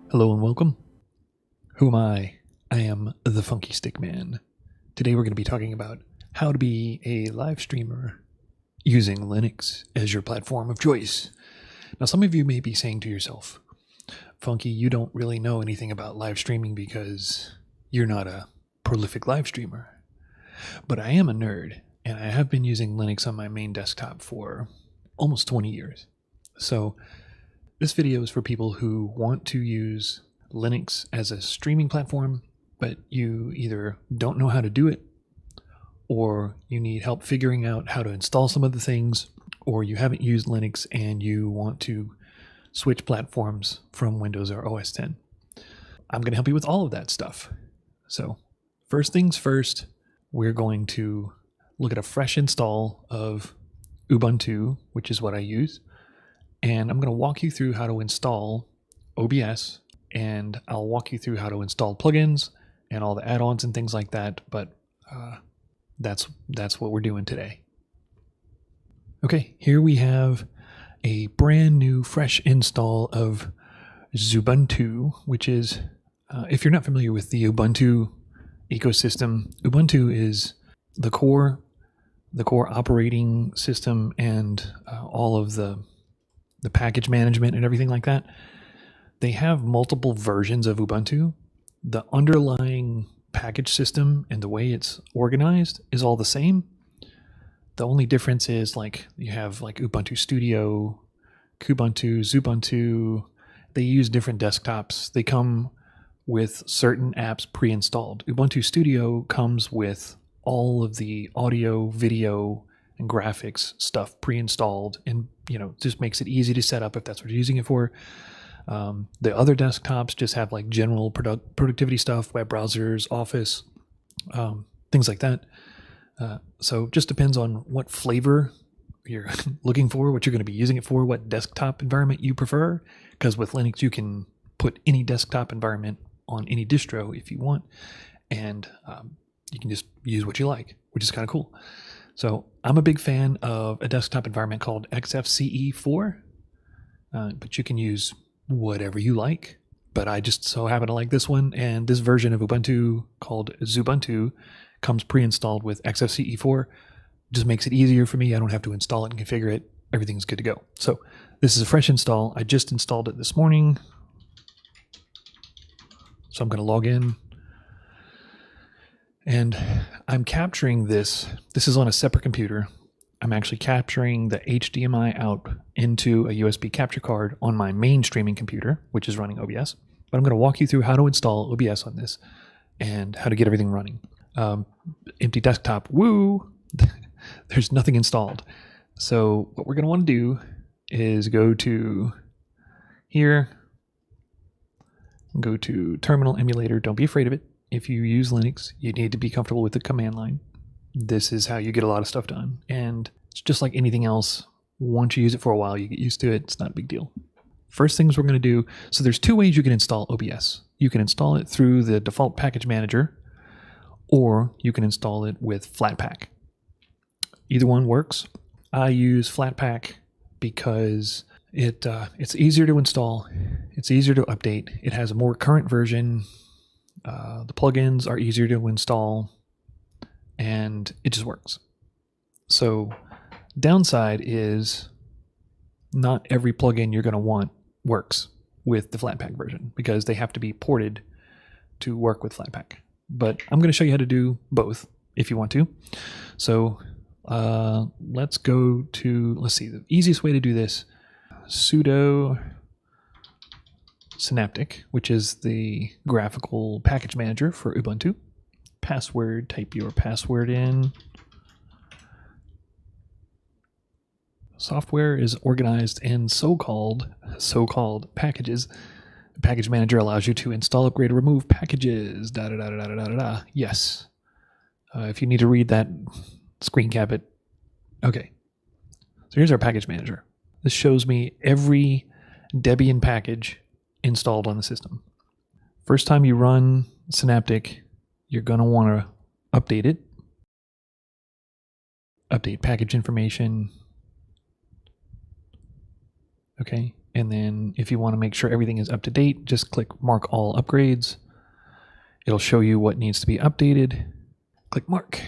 Hello and welcome. Who am I? I am the Funky Stick Man. Today we're going to be talking about how to be a live streamer using Linux as your platform of choice. Now, some of you may be saying to yourself, Funky, you don't really know anything about live streaming because you're not a prolific live streamer. But I am a nerd, and I have been using Linux on my main desktop for almost 20 years. So this video is for people who want to use Linux as a streaming platform, but you either don't know how to do it, or you need help figuring out how to install some of the things, or you haven't used Linux and you want to switch platforms from Windows or OS X. I'm going to help you with all of that stuff. So first things first, we're going to look at a fresh install of Ubuntu, which is what I use. And I'm going to walk you through how to install OBS, and I'll walk you through how to install plugins and all the add-ons and things like that. But that's what we're doing today. Okay, here we have a brand new fresh install of Ubuntu, which is, if you're not familiar with the Ubuntu ecosystem, Ubuntu is the core operating system and all of the package management and everything like that. They have multiple versions of Ubuntu. The underlying package system and the way it's organized is all the same. The only difference is like you have like VTubeStudio, Kubuntu, Xubuntu. They use different desktops. They come with certain apps pre-installed. VTubeStudio comes with all of the audio, video, and graphics stuff pre-installed, and just makes it easy to set up if that's what you're using it for. The other desktops just have like general productivity stuff, web browsers, Office, things like that. So just depends on what flavor you're looking for, what you're going to be using it for, what desktop environment you prefer. Because with Linux, you can put any desktop environment on any distro if you want, and you can just use what you like, which is kind of cool. So I'm a big fan of a desktop environment called XFCE4, but you can use whatever you like. But I just so happen to like this one, and this version of Ubuntu called Xubuntu comes pre-installed with XFCE4. Just makes it easier for me. I don't have to install it and configure it. Everything's good to go. So this is a fresh install. I just installed it this morning. So I'm going to log in. And I'm capturing this. This is on a separate computer. I'm actually capturing the HDMI out into a USB capture card on my main streaming computer, which is running OBS. But I'm going to walk you through how to install OBS on this and how to get everything running. Empty desktop. Woo! There's nothing installed. So what we're going to want to do is go to here. Go to Terminal Emulator. Don't be afraid of it. If you use Linux, you need to be comfortable with the command line. This is how you get a lot of stuff done. And it's just like anything else. Once you use it for a while, you get used to it. It's not a big deal. First things we're going to do, so there's two ways you can install OBS. You can install it through the default package manager, or you can install it with Flatpak. Either one works. I use Flatpak because it's easier to install. It's easier to update. It has a more current version. The plugins are easier to install, and it just works. So downside is not every plugin you're going to want works with the Flatpak version because they have to be ported to work with Flatpak. But I'm going to show you how to do both if you want to. So let's go to, let's see, the easiest way to do this, sudo Synaptic, which is the graphical package manager for Ubuntu. Password, type your password in. Software is organized in so-called packages. The package manager allows you to install, upgrade, or remove packages. Yes. If you need to read that, screen cap it. Okay. So here's our package manager. This shows me every Debian package installed on the system. First time you run Synaptic, you're going to want to update it. update package information. Okay, and then if you want to make sure everything is up to date, just click mark all upgrades. It'll show you what needs to be updated. Click mark.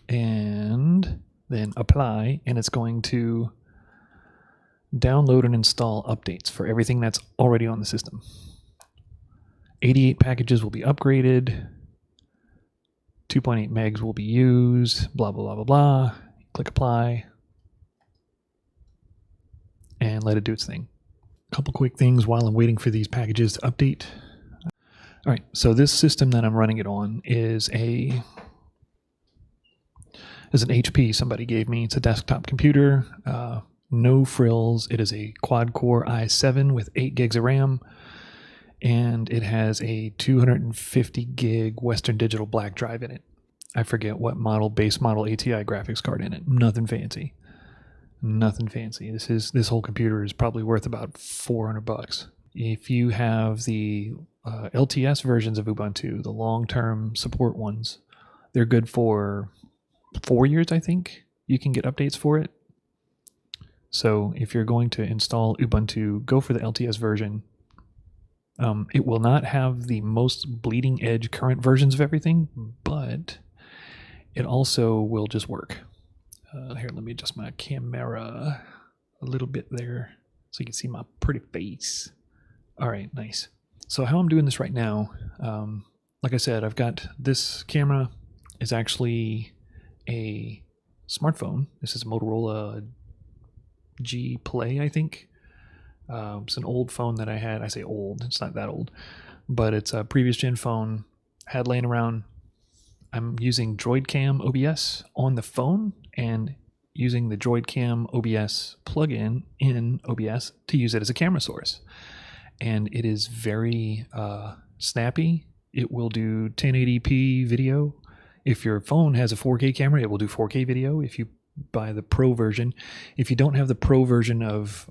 And then apply, and it's going to download and install updates for everything that's already on the system. 88 packages will be upgraded. 2.8 megs will be used. Blah, blah, blah, blah, blah. Click apply. And let it do its thing. A couple quick things while I'm waiting for these packages to update. All right, so this system that I'm running it on is an HP somebody gave me. It's a desktop computer, no frills. It is a quad-core i7 with 8 gigs of RAM, and it has a 250 gig Western Digital black drive in it. I forget what model, base model ATI graphics card in it. Nothing fancy. Nothing fancy. This whole computer is probably worth about $400. If you have the LTS versions of Ubuntu, the long-term support ones, they're good for 4 years, I think. You can get updates for it. So if you're going to install Ubuntu, go for the LTS version. It will not have the most bleeding edge current versions of everything, but it also will just work. Here, let me adjust my camera a little bit there so you can see my pretty face. All right, nice. So how I'm doing this right now, like I said, I've got this camera is actually a smartphone. This is a Motorola G Play, I think. It's an old phone that I had. I say old, it's not that old, but it's a previous gen phone I had laying around. I'm using Droidcam OBS on the phone and using the Droidcam OBS plugin in OBS to use it as a camera source. And it is very snappy. It will do 1080p video. If your phone has a 4K camera, it will do 4K video if you buy the Pro version. If you don't have the Pro version of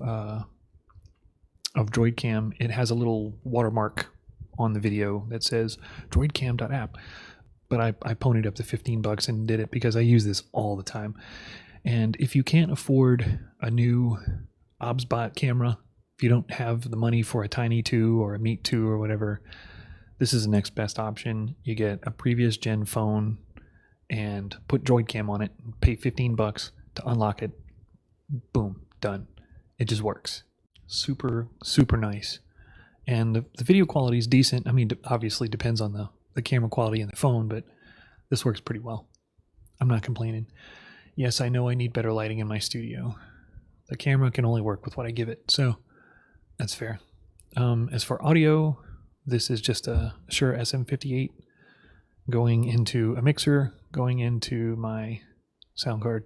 Droidcam, it has a little watermark on the video that says droidcam.app. But I ponied up to $15 and did it because I use this all the time. And if you can't afford a new OBSBot camera, if you don't have the money for a Tiny 2 or a Meet 2 or whatever, this is the next best option. You get a previous gen phone and put Droidcam on it, pay $15 to unlock it. Boom, done. It just works. Super, super nice. And the video quality is decent. I mean, obviously depends on the camera quality in the phone, but this works pretty well. I'm not complaining. Yes, I know I need better lighting in my studio. The camera can only work with what I give it, so that's fair. As for audio, this is just a Shure SM58 going into a mixer, going into my sound card.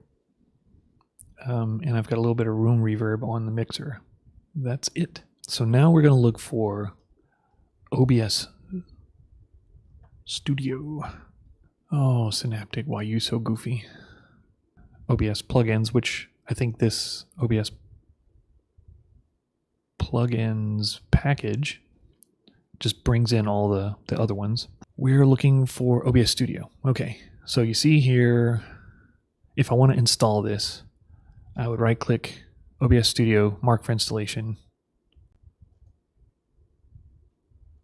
And I've got a little bit of room reverb on the mixer. That's it. So now we're going to look for OBS Studio. Oh, Synaptic, why you so goofy? OBS plugins, which I think this OBS plugins package just brings in all the other ones. We're looking for OBS Studio. Okay, so you see here, if I want to install this, I would right click OBS Studio, mark for installation.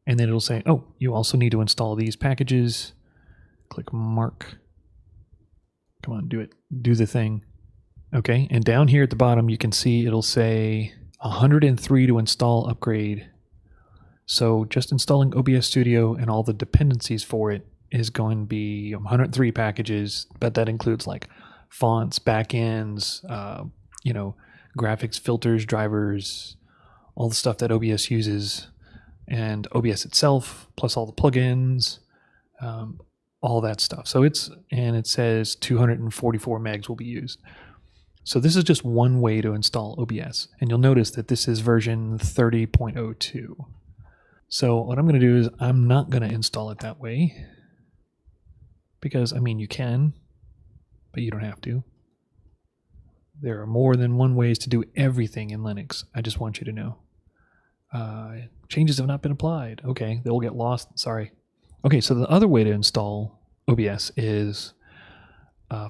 And then it'll say, oh, you also need to install these packages. Click mark. Come on, do it. Do the thing. Okay, and down here at the bottom, you can see it'll say 103 to install upgrade. So just installing OBS Studio and all the dependencies for it is going to be 103 packages, but that includes like fonts, backends, graphics, filters, drivers, all the stuff that OBS uses, and OBS itself, plus all the plugins, all that stuff. So it says 244 megs will be used. So this is just one way to install OBS, and you'll notice that this is version 30.02. So what I'm going to do is I'm not going to install it that way, because I mean you can, but you don't have to. There are more than one ways to do everything in Linux. I just want you to know. Changes have not been applied. Okay, they'll get lost. Sorry. Okay, so the other way to install OBS is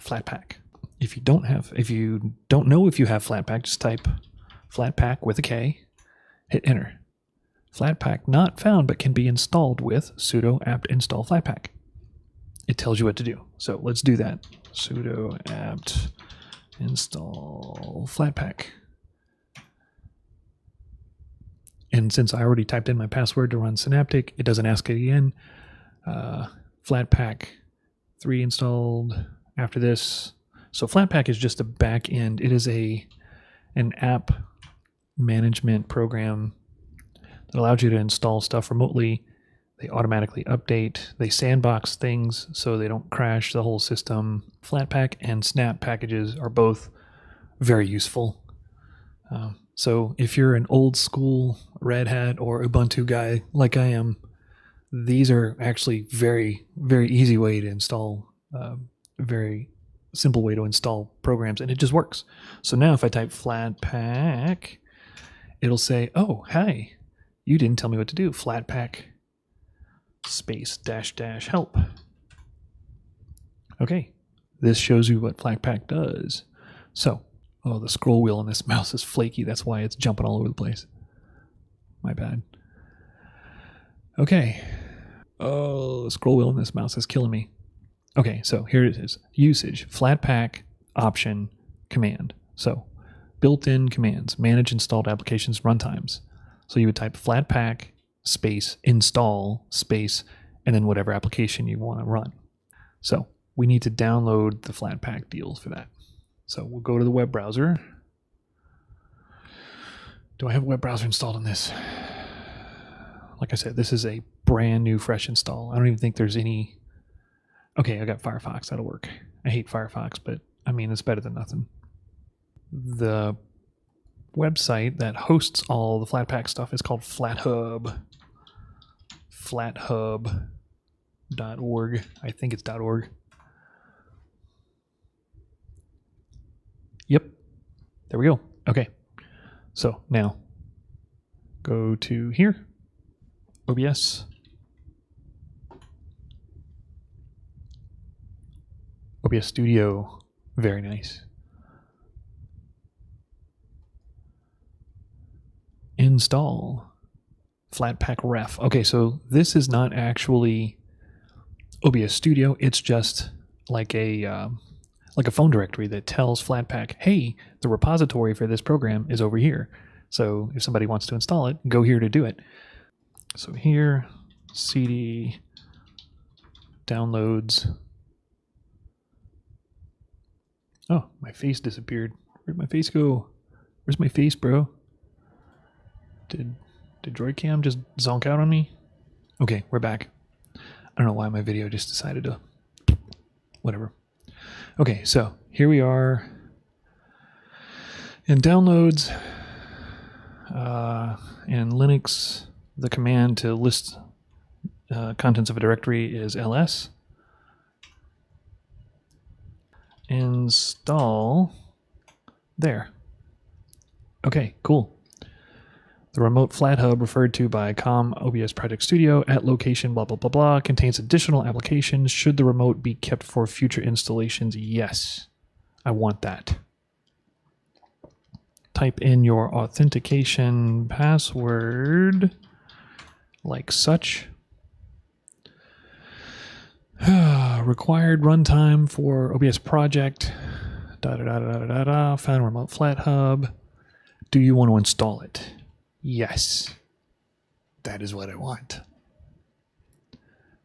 Flatpak. If you don't know if you have Flatpak, just type Flatpak with a K, hit enter. Flatpak not found but can be installed with sudo apt install Flatpak. It tells you what to do. So let's do that. Sudo apt install Flatpak. And since I already typed in my password to run Synaptic, it doesn't ask it again. Flatpak 3 installed after this. So Flatpak is just a back end. It is an app management program that allows you to install stuff remotely. They automatically update. They sandbox things so they don't crash the whole system. Flatpak and Snap packages are both very useful. So if you're an old school Red Hat or Ubuntu guy like I am, these are actually very, very easy way to install, very simple way to install programs, and it just works. So now if I type Flatpak, it'll say, oh, hi, you didn't tell me what to do. Flatpak space -- help. Okay, this shows you what Flatpak does. So, oh, the scroll wheel on this mouse is flaky. That's why it's jumping all over the place. My bad. Okay. Oh, the scroll wheel on this mouse is killing me. Okay, so here it is. Usage, Flatpak, option, command. So, built-in commands, manage installed applications runtimes. So you would type Flatpak space install space and then whatever application you want to run. So we need to download the Flatpak deals for that. So we'll go to the web browser. Do I have a web browser installed on this? Like I said, this is a brand new fresh install. I don't even think there's any. Okay, I got Firefox. That'll work. I hate Firefox, but I mean, it's better than nothing. The website that hosts all the Flatpak stuff is called FlatHub. FlatHub.org. I think it's .org. Yep. There we go. Okay. So now go to here. OBS. VTubeStudio. Very nice. Install Flatpak ref. Okay, so this is not actually OBS Studio. It's just like a phone directory that tells Flatpak, hey, the repository for this program is over here. So if somebody wants to install it, go here to do it. So here, cd downloads. Oh, my face disappeared. Where'd my face go? Where's my face, bro? Did Droidcam just zonk out on me? Okay, we're back. I don't know why my video just decided to... Whatever. Okay, so here we are in downloads. In Linux, the command to list contents of a directory is ls. Install there. Okay, cool. The remote FlatHub referred to by COM OBS Project Studio at location blah blah blah blah contains additional applications. Should the remote be kept for future installations? Yes, I want that. Type in your authentication password like such. Required runtime for OBS project. Found remote FlatHub. Do you want to install it? Yes. That is what I want.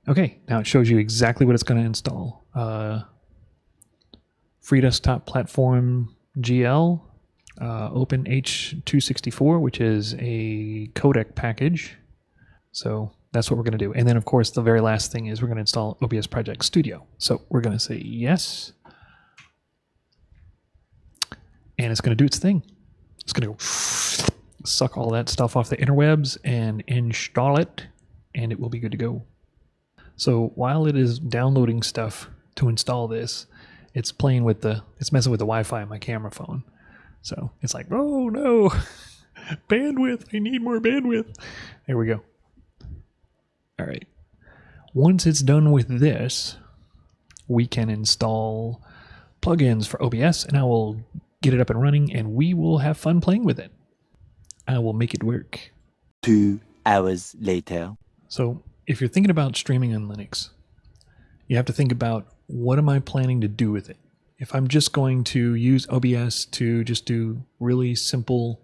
Okay, now it shows you exactly what it's going to install. Free Desktop Platform GL, Open H264, which is a codec package. So that's what we're going to do. And then, of course, the very last thing is we're going to install OBS Project Studio. So we're going to say yes. And it's going to do its thing. It's going to go suck all that stuff off the interwebs and install it, and it will be good to go. So while it is downloading stuff to install this, it's playing with it's messing with the Wi-Fi on my camera phone. So it's like, oh no, bandwidth, I need more bandwidth. There we go. All right. Once it's done with this, we can install plugins for OBS, and I will get it up and running, and we will have fun playing with it. I will make it work. 2 hours later. So if you're thinking about streaming on Linux, you have to think about, what am I planning to do with it? If I'm just going to use OBS to just do really simple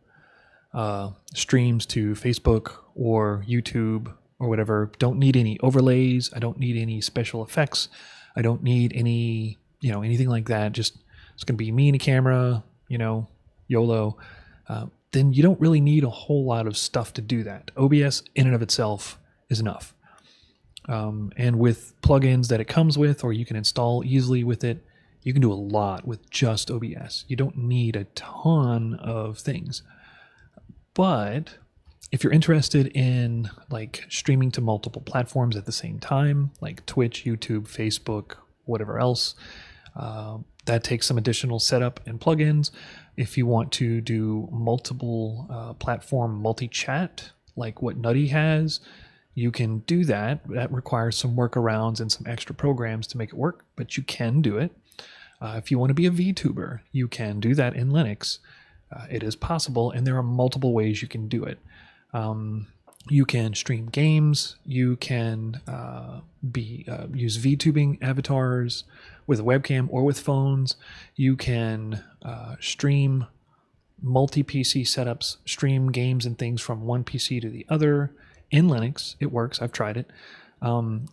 streams to Facebook or YouTube or whatever, don't need any overlays, I don't need any special effects, I don't need any, anything like that, just it's going to be me and a camera, YOLO, then you don't really need a whole lot of stuff to do that. OBS in and of itself is enough. And with plugins that it comes with, or you can install easily with it, you can do a lot with just OBS. You don't need a ton of things. But if you're interested in like streaming to multiple platforms at the same time, like Twitch, YouTube, Facebook, whatever else, that takes some additional setup and plugins. If you want to do multiple platform multi-chat, like what Nutty has, you can do that. That requires some workarounds and some extra programs to make it work, but you can do it. If you want to be a VTuber, you can do that in Linux. It is possible, and there are multiple ways you can do it. You can stream games. You can use VTubing avatars with a webcam or with phones. You can stream multi-PC setups, stream games and things from one PC to the other. In Linux, it works. I've tried it.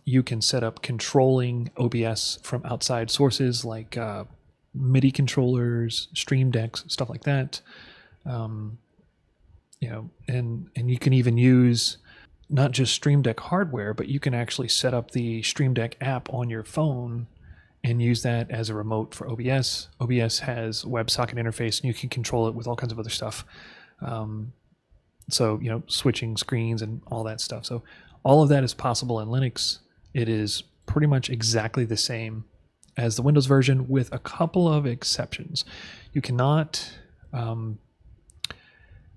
You can set up controlling OBS from outside sources like MIDI controllers, Stream Decks, stuff like that. And you can even use not just Stream Deck hardware, but you can actually set up the Stream Deck app on your phone and use that as a remote for OBS. OBS has WebSocket interface, and you can control it with all kinds of other stuff. So, switching screens and all that stuff. So all of that is possible in Linux. It is pretty much exactly the same as the Windows version with a couple of exceptions. You cannot, the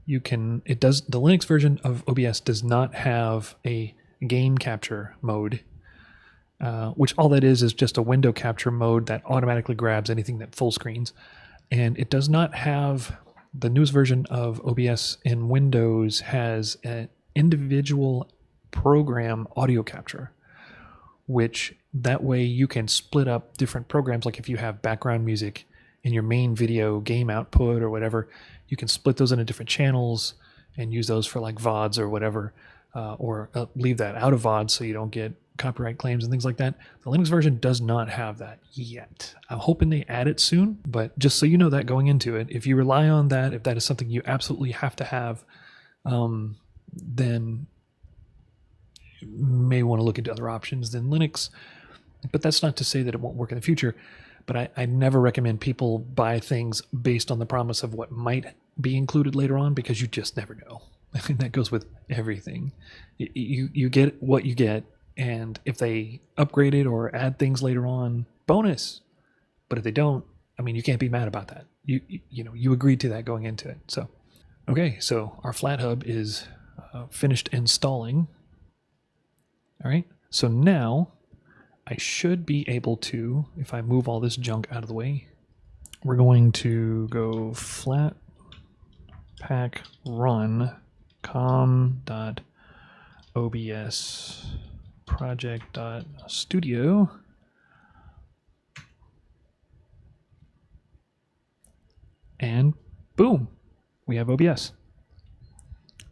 Linux version of OBS does not have a game capture mode, which all that is just a window capture mode that automatically grabs anything that full screens. And it does not have, the newest version of OBS in Windows has an individual program audio capture, which that way you can split up different programs. Like if you have background music in your main video game output or whatever, you can split those into different channels and use those for like VODs or whatever, or leave that out of VODs so you don't get copyright claims and things like that. The Linux version does not have that yet. I'm hoping they add it soon, but just so you know that going into it, if you rely on that, if that is something you absolutely have to have, then you may want to look into other options than Linux. But that's not to say that it won't work in the future. But I never recommend people buy things based on the promise of what might be included later on, because you just never know. I mean, that goes with everything. You get what you get, and if they upgrade it or add things later on, bonus. But if they don't, I mean, you can't be mad about that. You agreed to that going into it. So, okay, so our FlatHub is finished installing. All right, so now I should be able to, if I move all this junk out of the way, we're going to go flatpak run com.obs project.studio. And boom, we have OBS.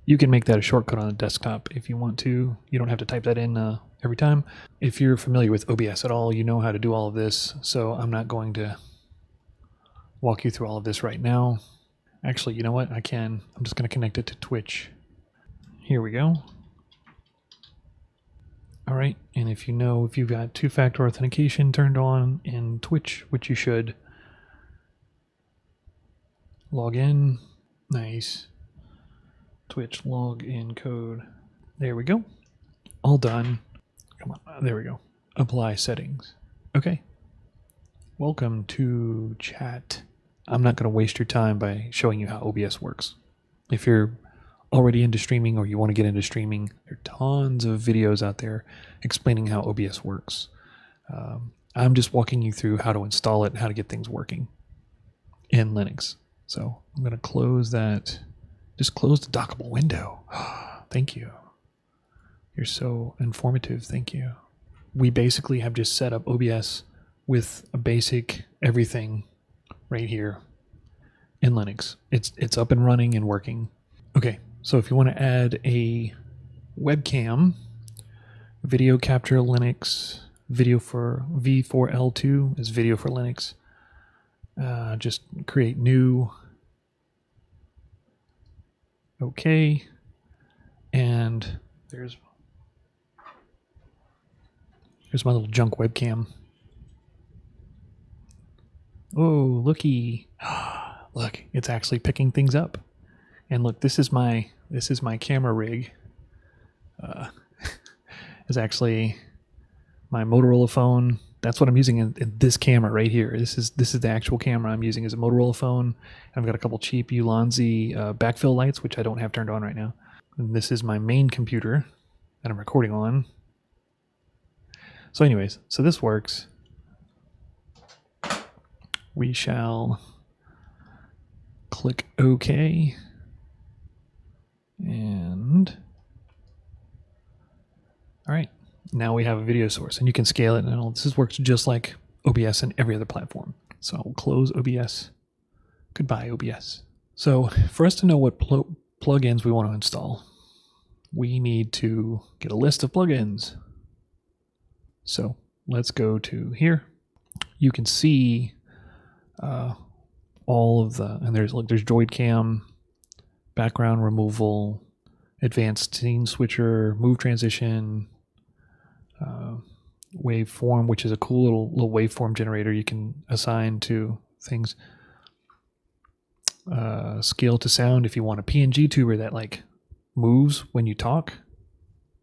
You can make that a shortcut on the desktop if you want to. You don't have to type that in every time. If you're familiar with OBS at all, you know how to do all of this. So I'm not going to walk you through all of this right now. Actually, you know what? I can. I'm just going to connect it to Twitch. Here we go. All right. And if you've got two-factor authentication turned on in Twitch, which you should, log in. Nice. Twitch login code. There we go. All done. Come on. There we go. Apply settings. Okay. Welcome to chat. I'm not going to waste your time by showing you how OBS works. If you're already into streaming or you want to get into streaming, there are tons of videos out there explaining how OBS works. I'm just walking you through how to install it and how to get things working in Linux. So I'm going to close that. Just close the dockable window. Thank you. You're so informative. Thank you. We basically have just set up OBS with a basic everything right here in Linux. It's up and running and working. Okay, so if you want to add a webcam, video capture Linux, video for V4L2 is video for Linux. Just create new. Okay, and there's my little junk webcam. Oh, looky. Look, it's actually picking things up. And look, this is my camera rig. Is actually my Motorola phone. That's what I'm using in this camera right here. This is the actual camera I'm using as a Motorola phone. I've got a couple cheap Ulanzi backfill lights, which I don't have turned on right now. And this is my main computer that I'm recording on. So anyways, so this works. We shall click OK. And all right, now we have a video source and you can scale it and all. This works just like OBS and every other platform. So I'll close OBS. Goodbye, OBS. So for us to know what plugins we want to install, we need to get a list of plugins. So let's go to here. You can see all of the, and there's Droidcam, background removal, advanced scene switcher, move transition, waveform, which is a cool little waveform generator you can assign to things. Scale to sound if you want a PNG tuber that like moves when you talk.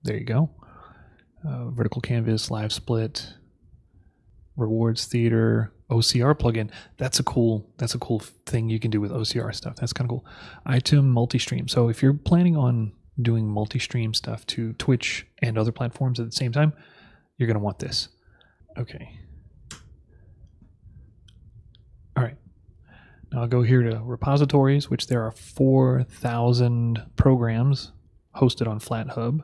There you go. Vertical canvas, live split, rewards theater, OCR plugin. That's a cool thing you can do with OCR stuff. That's kind of cool. Item multi-stream. So if you're planning on doing multi-stream stuff to Twitch and other platforms at the same time, you're going to want this. Okay. All right. Now I'll go here to repositories, which there are 4,000 programs hosted on FlatHub.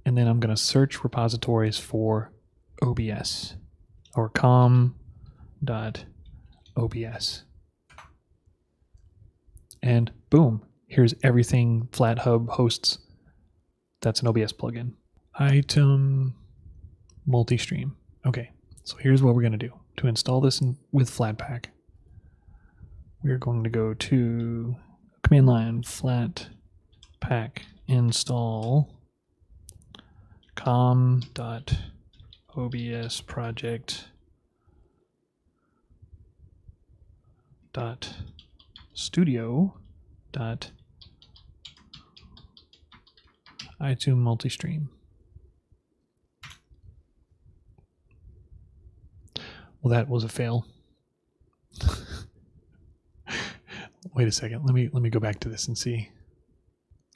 And then I'm going to search repositories for OBS or com.obs. And boom, here's everything FlatHub hosts. That's an OBS plugin. Item multi-stream. Okay, so here's what we're going to do. To install this with Flatpak, we're going to go to command line Flatpak install com.obs project .studio iTunes multi-stream. Well, that was a fail. Wait a second. Let me go back to this and see.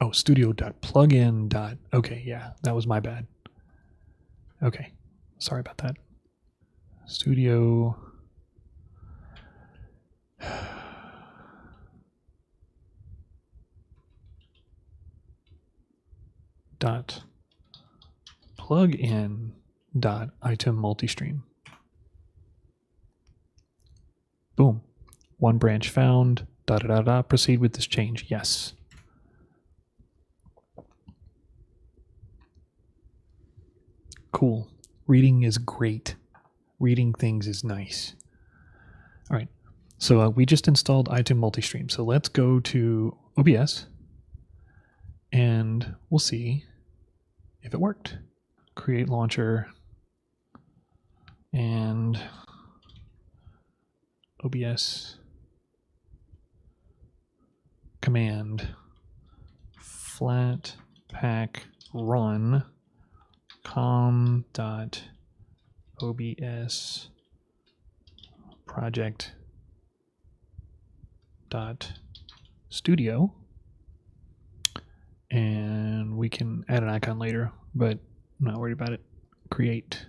Oh, studio.plugin. Okay, yeah, that was my bad. Okay, sorry about that. Studio. .plugin.item multi-stream. Boom. One branch found. Proceed with this change. Yes. Cool. Reading is great. Reading things is nice. All right. So we just installed iTunes Multistream. So let's go to OBS and we'll see if it worked. Create launcher and OBS command Flatpak run com.obs project .studio, and we can add an icon later, but I'm not worried about it. Create.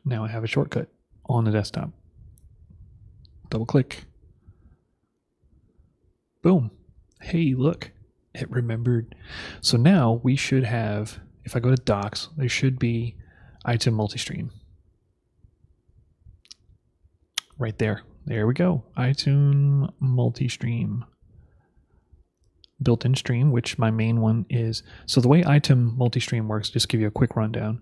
Now I have a shortcut on the desktop. Double click. Boom. Hey, look, it remembered. So now we should have, if I go to docs, there should be iTunes Multistream. Right there. There we go. iTunes Multistream. Built-in stream, which my main one is. So the way iTunes Multistream works, just to give you a quick rundown,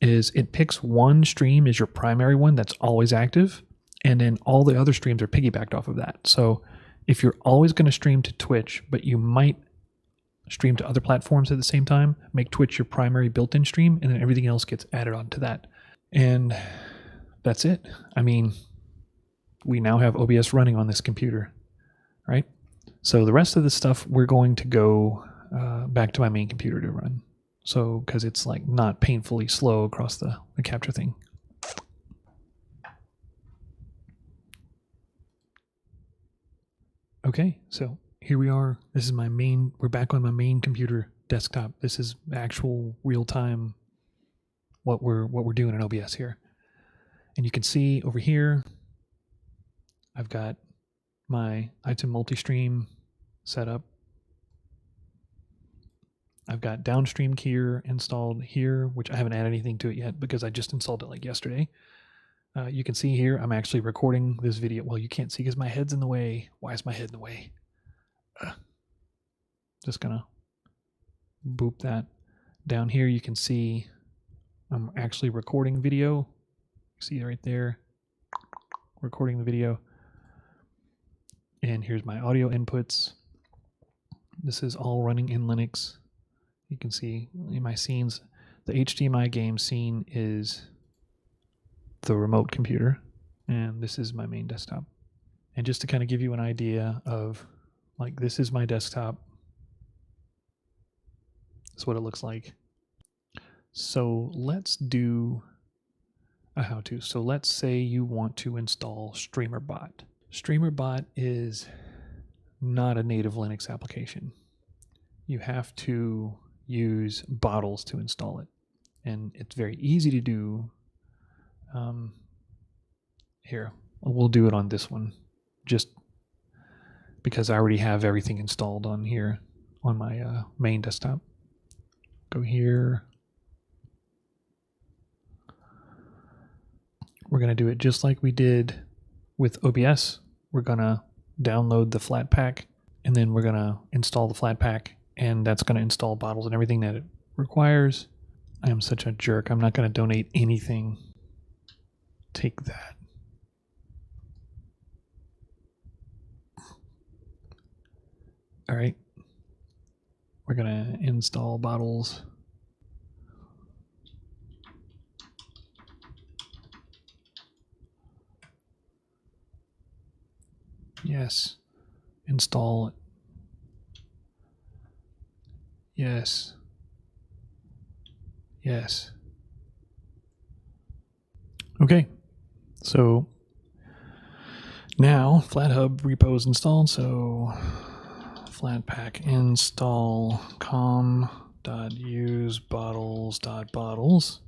is it picks one stream as your primary one that's always active, and then all the other streams are piggybacked off of that. So if you're always going to stream to Twitch, but you might stream to other platforms at the same time, make Twitch your primary built-in stream, and then everything else gets added on to that. And that's it. I mean, we now have OBS running on this computer, right? So the rest of the stuff, we're going to go back to my main computer to run. So, because it's like not painfully slow across the capture thing. Okay, so here we are. This is my main, we're back on my main computer desktop. This is actual real time what we're doing in OBS here. And you can see over here, I've got my iTunes Multistream set up. I've got downstream keyer installed here, which I haven't added anything to it yet because I just installed it like yesterday. You can see here, I'm actually recording this video. Well, you can't see because my head's in the way. Why is my head in the way? Just gonna boop that. Down here, you can see I'm actually recording video. See right there, recording the video. And here's my audio inputs. This is all running in Linux. You can see in my scenes, the HDMI game scene is the remote computer, and this is my main desktop. And just to kind of give you an idea of, like, this is my desktop. That's what it looks like. So let's do a how-to. So let's say you want to install Streamer.bot. Streamer.bot is not a native Linux application. You have to use bottles to install it, and it's very easy to do. Here, we'll do it on this one, just because I already have everything installed on here on my main desktop. Go here. We're going to do it just like we did with OBS. We're going to download the Flatpak, and then we're going to install the Flatpak, and that's going to install bottles and everything that it requires. I am such a jerk. I'm not going to donate anything. Take that. All right. We're going to install bottles. Yes. Install it. Yes. Yes. Okay. So now FlatHub repo is installed. So Flatpak install com.usebottles.bottles.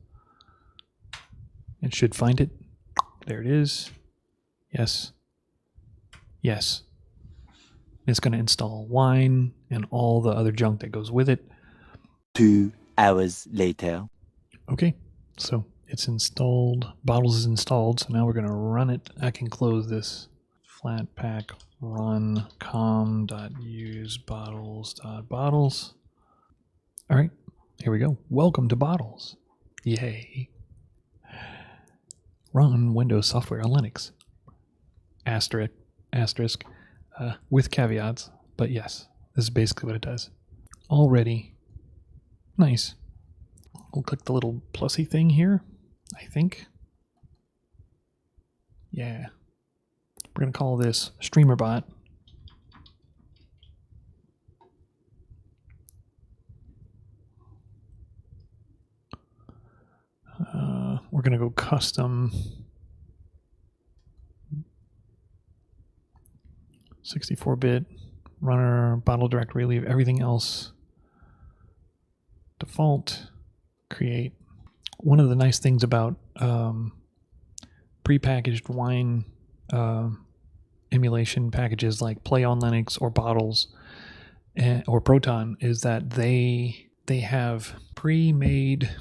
It should find it. There it is. Yes. Yes. It's going to install wine and all the other junk that goes with it. 2 hours later. Okay. So it's installed. Bottles is installed. So now we're going to run it. I can close this. Flatpak run com.usebottles.bottles. All right, here we go. Welcome to Bottles. Yay. Run Windows software on Linux. Asterisk, with caveats, but yes, this is basically what it does. All ready. Nice. We'll click the little plusy thing here, I think. Yeah. We're going to call this Streamer.bot. We're going to go custom 64-bit runner, bottle directory, leave everything else default, create. One of the nice things about prepackaged wine emulation packages like Play on Linux or Bottles or Proton is that they have pre-made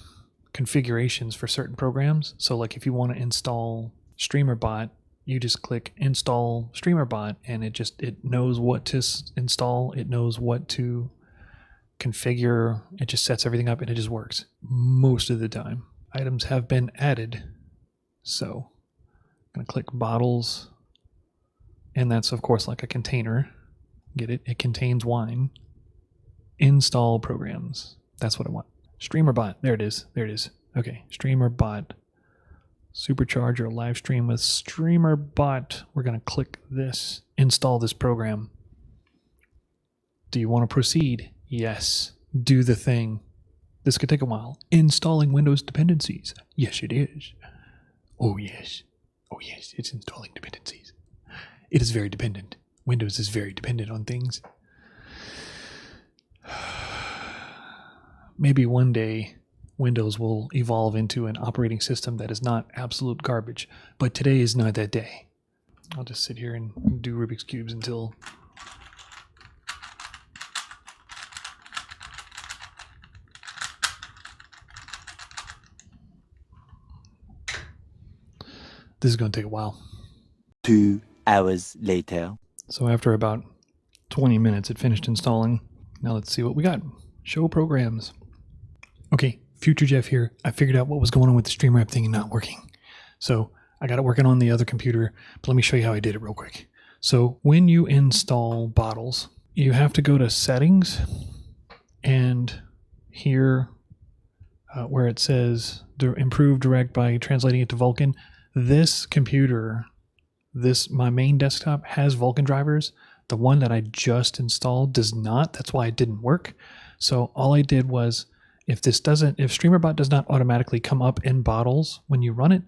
configurations for certain programs. So like if you want to install Streamer.bot, you just click install Streamer.bot and it knows what to install, it knows what to configure, it just sets everything up and it just works most of the time. Items have been added. So I'm going to click Bottles, and that's of course like a container. Get it? It contains wine. Install programs. That's what I want. Streamer.bot. There it is. There it is. Okay. Streamer.bot. Supercharge your live stream with Streamer.bot. We're going to click this. Install this program. Do you want to proceed? Yes. Do the thing. This could take a while. Installing Windows dependencies. Yes, it is. Oh, yes. Oh, yes. It's installing dependencies. It is very dependent. Windows is very dependent on things. Maybe one day Windows will evolve into an operating system that is not absolute garbage, but today is not that day. I'll just sit here and do Rubik's Cubes until this is going to take a while. 2 hours later. So after about 20 minutes, it finished installing. Now let's see what we got. Show programs. Okay, Future Jeff here. I figured out what was going on with the Streamer app thing and not working. So I got it working on the other computer, but let me show you how I did it real quick. So when you install Bottles, you have to go to Settings, and here where it says Improve Direct by translating it to Vulkan, this computer, my main desktop has Vulkan drivers. The one that I just installed does not. That's why it didn't work. So all I did was, if Streamer.bot does not automatically come up in Bottles when you run it,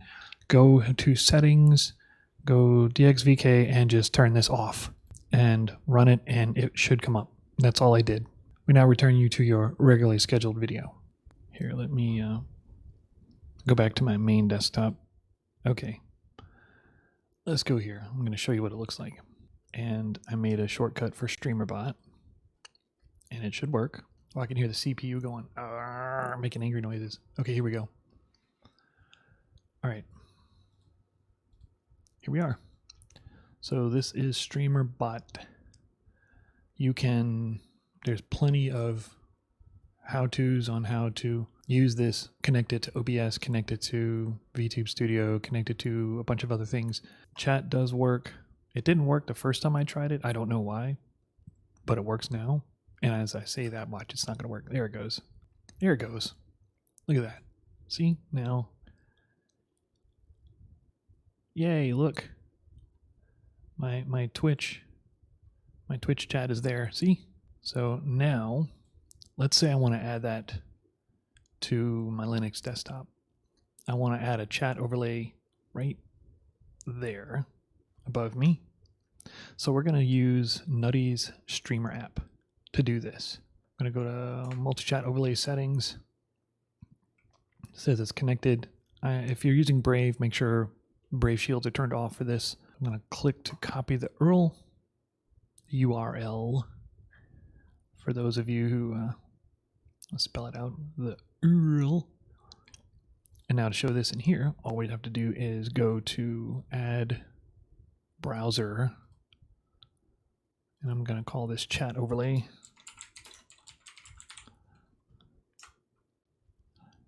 go to Settings, go DXVK, and just turn this off and run it, and it should come up. That's all I did. We now return you to your regularly scheduled video. Here, let me go back to my main desktop. Okay. Let's go here. I'm going to show you what it looks like. And I made a shortcut for Streamer.bot, and it should work. Oh, I can hear the CPU going, making angry noises. Okay, here we go. All right. Here we are. So this is Streamer.bot. There's plenty of how-tos on how to use this, connect it to OBS, connect it to VTubeStudio, connect it to a bunch of other things. Chat does work. It didn't work the first time I tried it. I don't know why, but it works now. And as I say that, watch, it's not going to work. There it goes. There it goes. Look at that. See? Now. Yay, look. My Twitch chat is there. See? So now, let's say I want to add that to my Linux desktop. I want to add a chat overlay right there above me. So we're going to use Nutty's Streamer app to do this. I'm going to go to multi-chat overlay settings. It says it's connected. If you're using Brave, make sure Brave shields are turned off for this. I'm going to click to copy the URL. For those of you who I'll spell it out, the URL. And now to show this in here, all we have to do is go to add browser. And I'm going to call this chat overlay.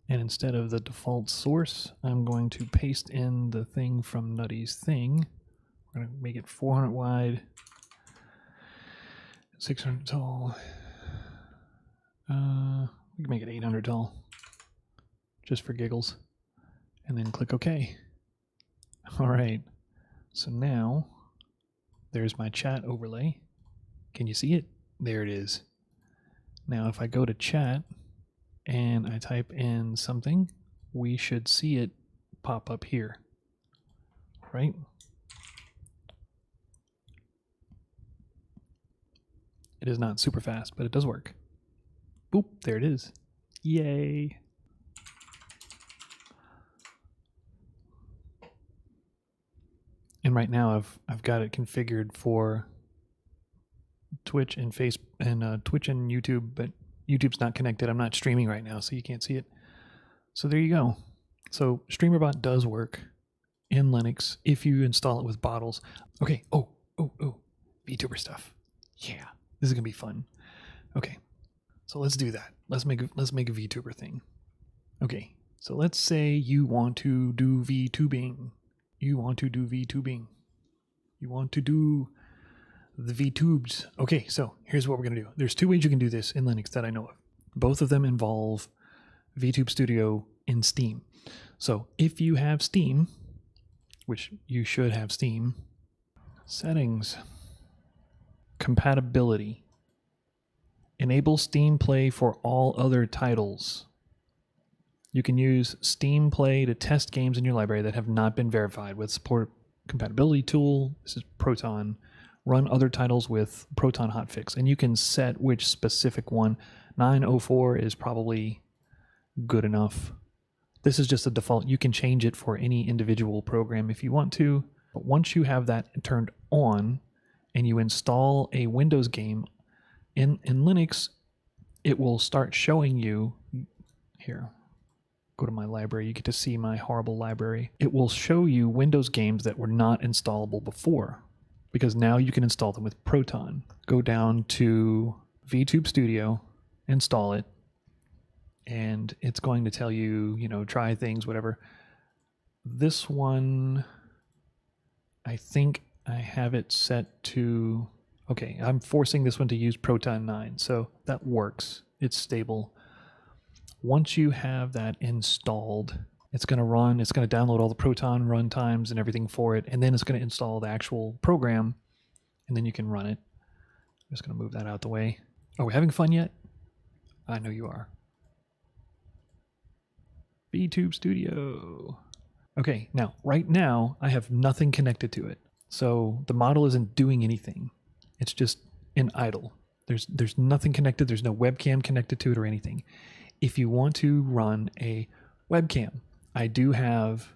And instead of the default source, I'm going to paste in the thing from Nutty's thing. We're going to make it 400 wide, 600 tall. We can make it 800 tall, just for giggles. And then click OK. All right. So now there's my chat overlay. Can you see it? There it is. Now if I go to chat and I type in something, we should see it pop up here, right? It is not super fast, but it does work. Boop, there it is. Yay. And right now I've got it configured for Twitch and Twitch and YouTube, but YouTube's not connected. I'm not streaming right now, so you can't see it. So there you go. So Streamer.bot does work in Linux if you install it with bottles. Okay. Oh, VTuber stuff. Yeah, this is gonna be fun. Okay, so let's do that. Let's make a VTuber thing. Okay, so let's say you want to do VTubing. You want to do the VTubes. Okay, so here's what we're gonna do. There's two ways you can do this in Linux that I know of. Both of them involve VTubeStudio in Steam. So if you have Steam, which you should have Steam, settings, compatibility, enable Steam Play for all other titles. You can use Steam Play to test games in your library that have not been verified with support compatibility tool. This is Proton. Run other titles with Proton hotfix, and you can set which specific one. 904 is probably good enough. This is just a default. You can change it for any individual program if you want to. But once you have that turned on and you install a Windows game in Linux, it will start showing you here. Go to my library. You get to see my horrible library. It will show you Windows games that were not installable before, because now you can install them with Proton. Go down to VTubeStudio, install it, and it's going to tell you, try things, whatever. This one, I think I have it set to, okay, I'm forcing this one to use Proton 9, so that works. It's stable. Once you have that installed, it's going to run, it's going to download all the Proton runtimes and everything for it, and then it's going to install the actual program, and then you can run it. I'm just going to move that out the way. Are we having fun yet? I know you are. VTubeStudio. Okay, now, right now, I have nothing connected to it. So the model isn't doing anything. It's just in idle. There's nothing connected. There's no webcam connected to it or anything. If you want to run a webcam, I do have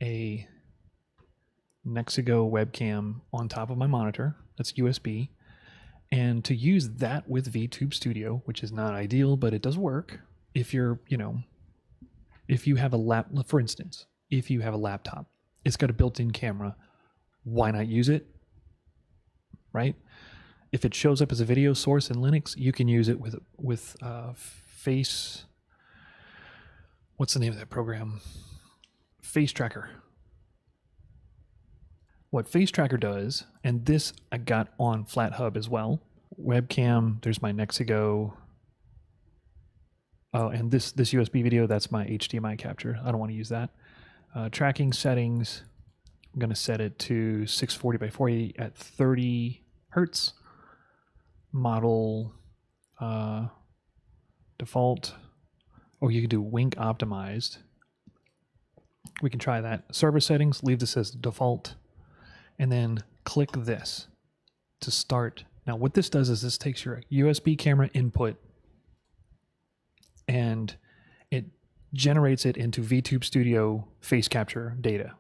a Nexigo webcam on top of my monitor. That's USB. And to use that with VTubeStudio, which is not ideal, but it does work. If you're, if you have a for instance, if you have a laptop, it's got a built-in camera, why not use it? Right? If it shows up as a video source in Linux, you can use it with what's the name of that program? Facetracker. What Facetracker does, and this I got on FlatHub as well. Webcam, there's my Nexigo. Oh, and this USB video, that's my HDMI capture. I don't want to use that. Tracking settings, I'm going to set it to 640 by 480 at 30 hertz. Model default. Oh, you can do wink optimized. We can try that. Server settings, leave this as default. And then click this to start. Now what this does is this takes your USB camera input and it generates it into VTubeStudio face capture data.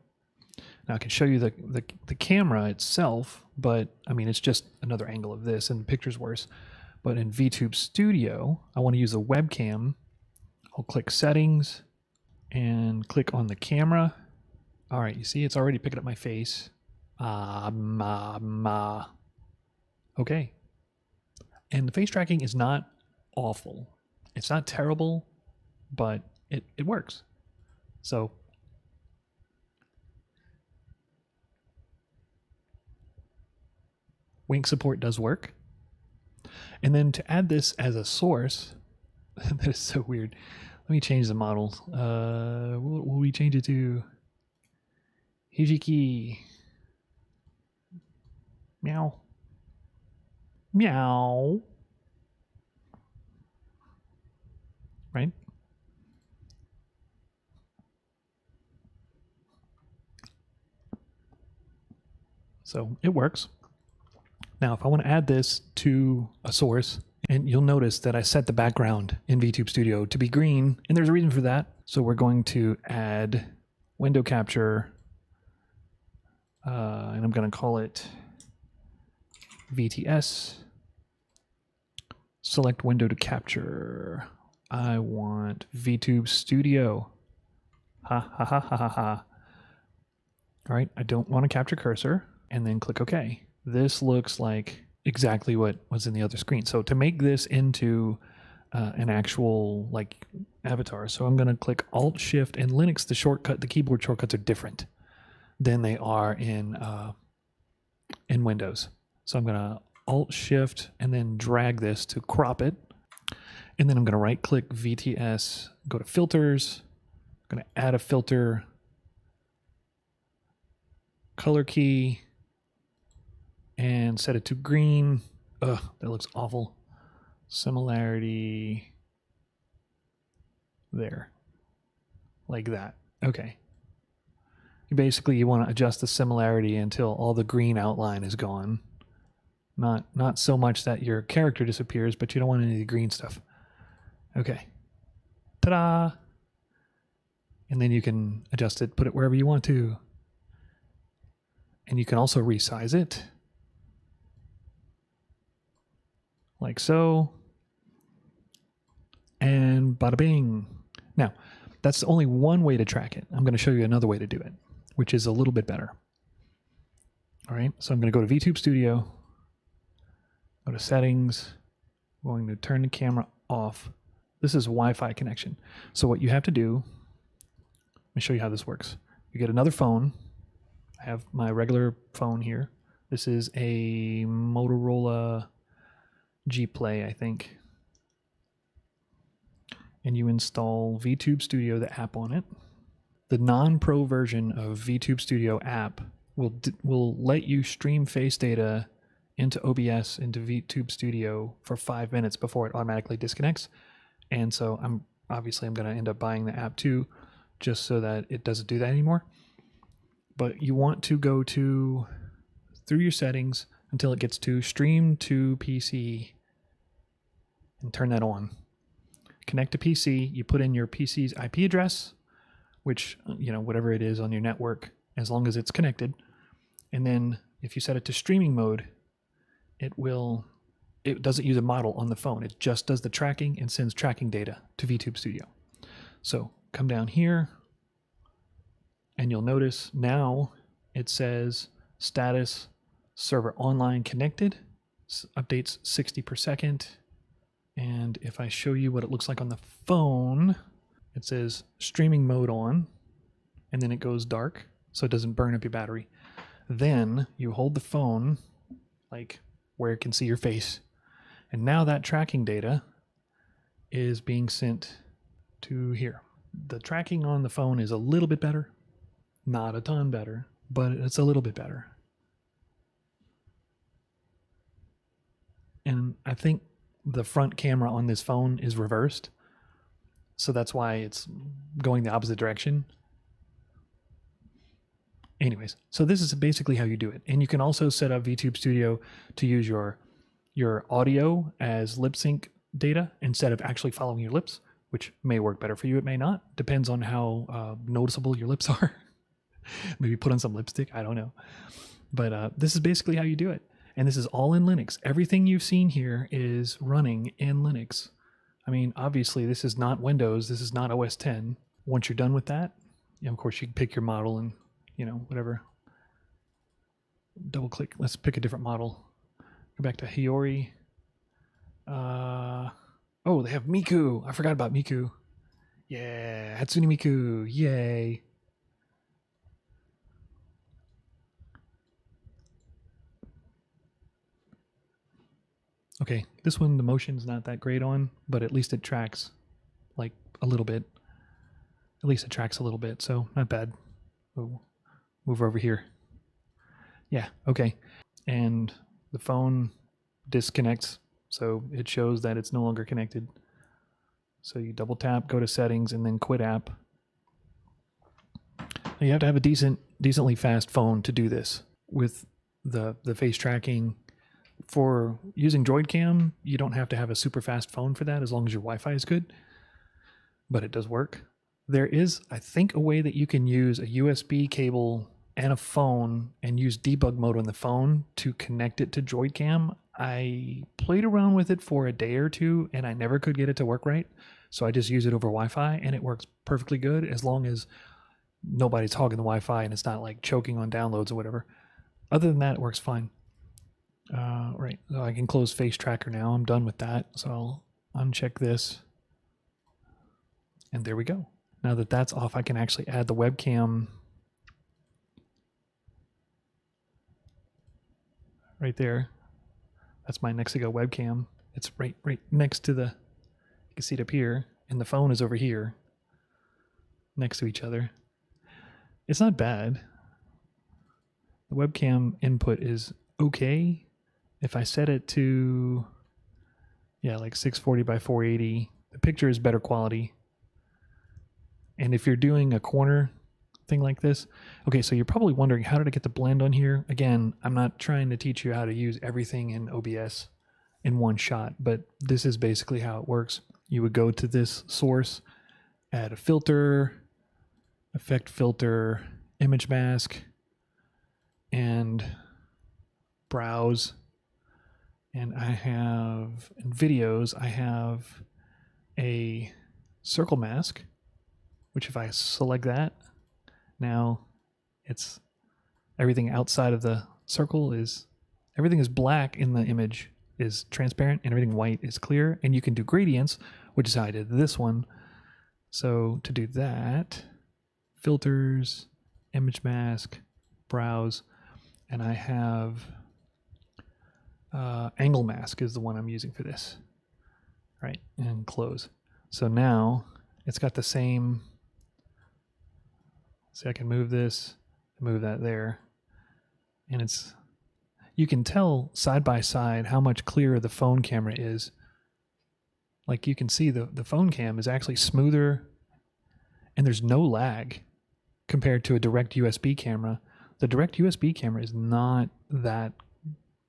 Now I can show you the camera itself, but I mean, it's just another angle of this and the picture's worse. But in VTubeStudio, I want to use a webcam. I'll click settings and click on the camera. All right, you see it's already picking up my face. Okay. And the face tracking is not awful. It's not terrible, but it works. So wink support does work. And then to add this as a source, that is so weird. Let me change the model. What will we change it to? Hijiki. Meow. Meow. Right? So it works. Now, if I want to add this to a source, and you'll notice that I set the background in VTubeStudio to be green, and there's a reason for that. So we're going to add window capture and I'm going to call it VTS. Select window to capture. I want VTubeStudio. Ha ha ha ha ha ha. All right, I don't want to capture cursor, and then click OK. This looks like exactly what was in the other screen. So to make this into an actual like avatar, so I'm going to click Alt Shift. In Linux, the keyboard shortcuts are different than they are in Windows. So I'm going to Alt Shift and then drag this to crop it. And then I'm going to right click VTS, go to filters. I'm going to add a filter, color key, and set it to green. Ugh, that looks awful. Similarity there, like that. Okay. Basically, you want to adjust the similarity until all the green outline is gone. Not so much that your character disappears, but you don't want any of the green stuff. Okay. Ta-da! And then you can adjust it, put it wherever you want to. And you can also resize it. Like so. And bada bing. Now, that's only one way to track it. I'm going to show you another way to do it, which is a little bit better. All right, so I'm going to go to VTubeStudio, go to settings, I'm going to turn the camera off. This is Wi-Fi connection. So what you have to do, let me show you how this works. You get another phone. I have my regular phone here. This is a Motorola G Play, I think. And you install VTubeStudio, the app on it. The non-pro version of VTubeStudio app will let you stream face data into OBS, into VTubeStudio for 5 minutes before it automatically disconnects. And so I'm going to end up buying the app too, just so that it doesn't do that anymore. But you want to go through your settings until it gets to stream to PC and turn that on. Connect to PC, you put in your PC's IP address, which, whatever it is on your network, as long as it's connected. And then if you set it to streaming mode, it doesn't use a model on the phone. It just does the tracking and sends tracking data to VTubeStudio. So come down here and you'll notice now it says status server online connected, updates 60 per second. And if I show you what it looks like on the phone, it says streaming mode on, and then it goes dark so it doesn't burn up your battery. Then you hold the phone like where it can see your face. And now that tracking data is being sent to here. The tracking on the phone is a little bit better. Not a ton better, but it's a little bit better. And I think the front camera on this phone is reversed. So that's why it's going the opposite direction. Anyways, so this is basically how you do it. And you can also set up VTubeStudio to use your audio as lip sync data instead of actually following your lips, which may work better for you. It may not. Depends on how noticeable your lips are. Maybe put on some lipstick. I don't know. But this is basically how you do it. And this is all in Linux. Everything you've seen here is running in Linux. I mean, obviously, this is not Windows. This is not OS 10. Once you're done with that, of course, you can pick your model and, whatever. Double click. Let's pick a different model. Go back to Hiyori. Oh, they have Miku. I forgot about Miku. Yeah, Hatsune Miku. Yay. Okay, this one, the motion's not that great on, but at least it tracks like a little bit. At least it tracks a little bit, so not bad. We'll move over here. Yeah, okay. And the phone disconnects, so it shows that it's no longer connected. So you double tap, go to settings, and then quit app. Now you have to have a decently fast phone to do this with the face tracking. For using Droidcam, you don't have to have a super fast phone for that as long as your Wi-Fi is good, but it does work. There is, I think, a way that you can use a USB cable and a phone and use debug mode on the phone to connect it to Droidcam. I played around with it for a day or two and I never could get it to work right. So I just use it over Wi-Fi and it works perfectly good as long as nobody's hogging the Wi-Fi and it's not like choking on downloads or whatever. Other than that, it works fine. Right, so I can close Facetracker now. I'm done with that. So I'll uncheck this. And there we go. Now that that's off, I can actually add the webcam right there. That's my Nexigo webcam. It's right next to the, you can see it up here, and the phone is over here next to each other. It's not bad. The webcam input is okay. If I set it to, yeah, like 640 by 480, the picture is better quality. And if you're doing a corner thing like this, okay, so you're probably wondering, how did I get the blend on here? Again, I'm not trying to teach you how to use everything in OBS in one shot, but this is basically how it works. You would go to this source, add a filter, effect filter, image mask, and browse. And I have, in videos, I have a circle mask, which if I select that, now it's everything outside of the circle is, everything is black in the image is transparent and everything white is clear. And you can do gradients, which is how I did this one. So to do that, filters, image mask, browse, and I have angle mask is the one I'm using for this. Right, and close. So now it's got the same, so I can move this, move that there, and it's, you can tell side by side how much clearer the phone camera is. Like you can see the phone cam is actually smoother and there's no lag compared to a direct USB camera. The direct USB camera is not that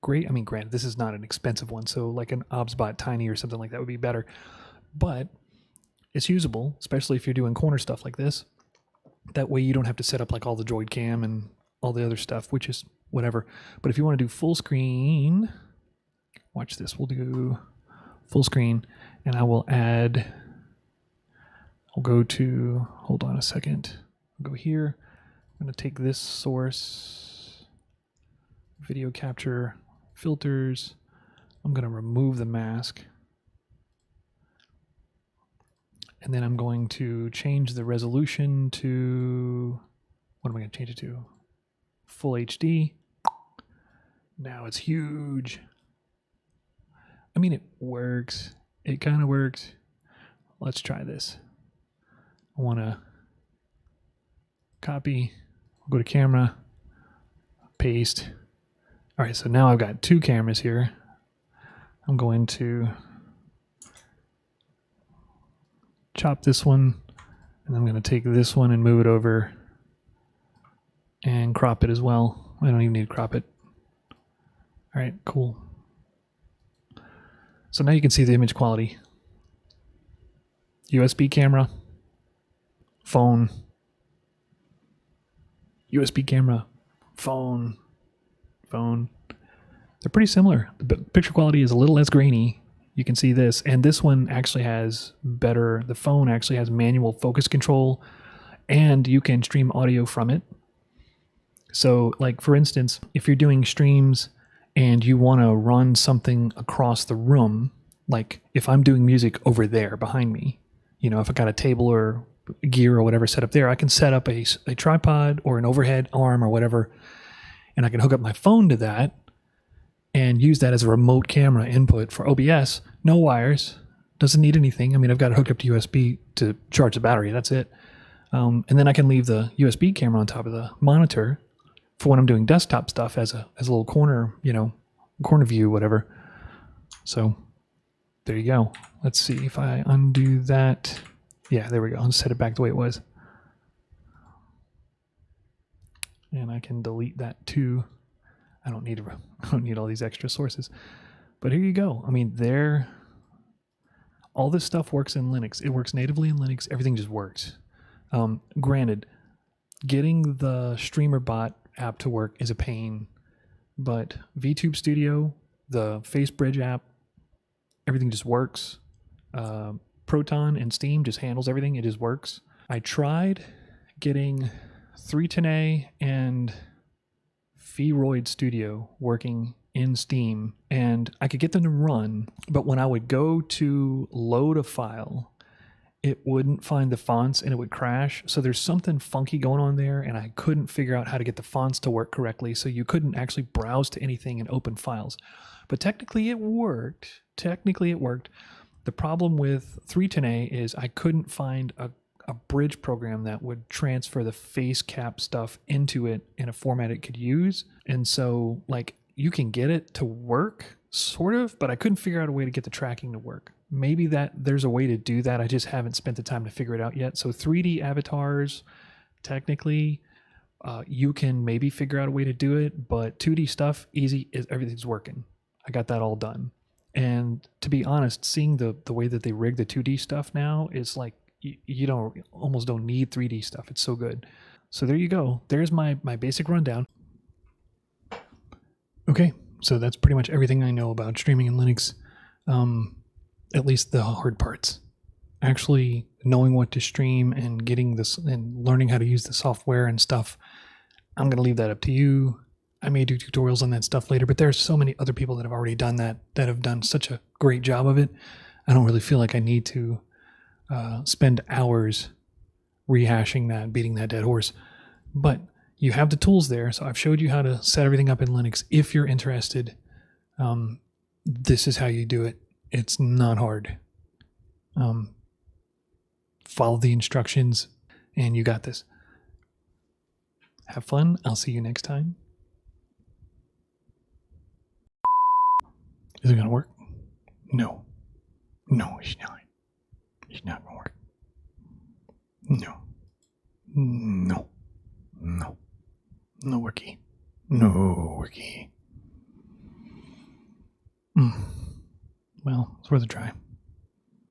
great. I mean, granted, this is not an expensive one, so like an OBSBot Tiny or something like that would be better, but it's usable, especially if you're doing corner stuff like this. That way you don't have to set up like all the Droidcam and all the other stuff, which is whatever. But if you want to do full screen, watch this, we'll do full screen, and I will add, I'll go to, hold on a second, I'll go here, I'm going to take this source, video capture, filters, I'm going to remove the mask, and then I'm going to change the resolution to, what am I going to change it to? Full HD. Now it's huge. I mean, it works. It kind of works. Let's try this. I want to copy, go to camera, paste. All right, so now I've got two cameras here. I'm going to chop this one, and I'm going to take this one and move it over and crop it as well. I don't even need to crop it. All right, cool. So now you can see the image quality. USB camera, phone, USB camera, phone. They're pretty similar. The picture quality is a little less grainy. You can see this, and this one actually has better, the phone actually has manual focus control, and you can stream audio from it. So like for instance, if you're doing streams and you want to run something across the room, like if I'm doing music over there behind me, you know, if I got a table or gear or whatever set up there, I can set up a tripod or an overhead arm or whatever, and I can hook up my phone to that and use that as a remote camera input for OBS. No wires, doesn't need anything. I mean, I've got it hooked up to USB to charge the battery, that's it. And then I can leave the USB camera on top of the monitor for when I'm doing desktop stuff as a little corner, you know, corner view, whatever. So there you go. Let's see if I undo that. Yeah, there we go. I'll set it back the way it was. And I can delete that too. I don't need all these extra sources. But here you go. I mean, all this stuff works in Linux. It works natively in Linux. Everything just works. Granted, Getting the Streamer.bot app to work is a pain, but VTubeStudio, the FaceBridge app, everything just works. Proton and Steam just handles everything. It just works. I tried getting 310A and VTubeStudio working in Steam, and I could get them to run, but when I would go to load a file, it wouldn't find the fonts and it would crash. So there's something funky going on there, and I couldn't figure out how to get the fonts to work correctly, so you couldn't actually browse to anything and open files. But technically it worked. The problem with 310A is I couldn't find a bridge program that would transfer the face cap stuff into it in a format it could use. And so, like, you can get it to work, sort of, but I couldn't figure out a way to get the tracking to work. Maybe that there's a way to do that. I just haven't spent the time to figure it out yet. So 3D avatars, technically, you can maybe figure out a way to do it, but 2D stuff, easy, everything's working. I got that all done. And to be honest, seeing the way that they rig the 2D stuff now is like, you almost don't need 3D stuff. It's so good. So there you go. There's my basic rundown. Okay, so that's pretty much everything I know about streaming in Linux, at least the hard parts. Actually knowing what to stream and getting this and learning how to use the software and stuff, I'm going to leave that up to you. I may do tutorials on that stuff later, but there's so many other people that have already done that have done such a great job of it. I don't really feel like I need to spend hours rehashing that, beating that dead horse. But you have the tools there, so I've showed you how to set everything up in Linux. If you're interested, this is how you do it. It's not hard. Follow the instructions, and you got this. Have fun. I'll see you next time. Is it going to work? No. No, it's not. It's not going to work. No. No. No. No worky. No worky. Well, it's worth a try.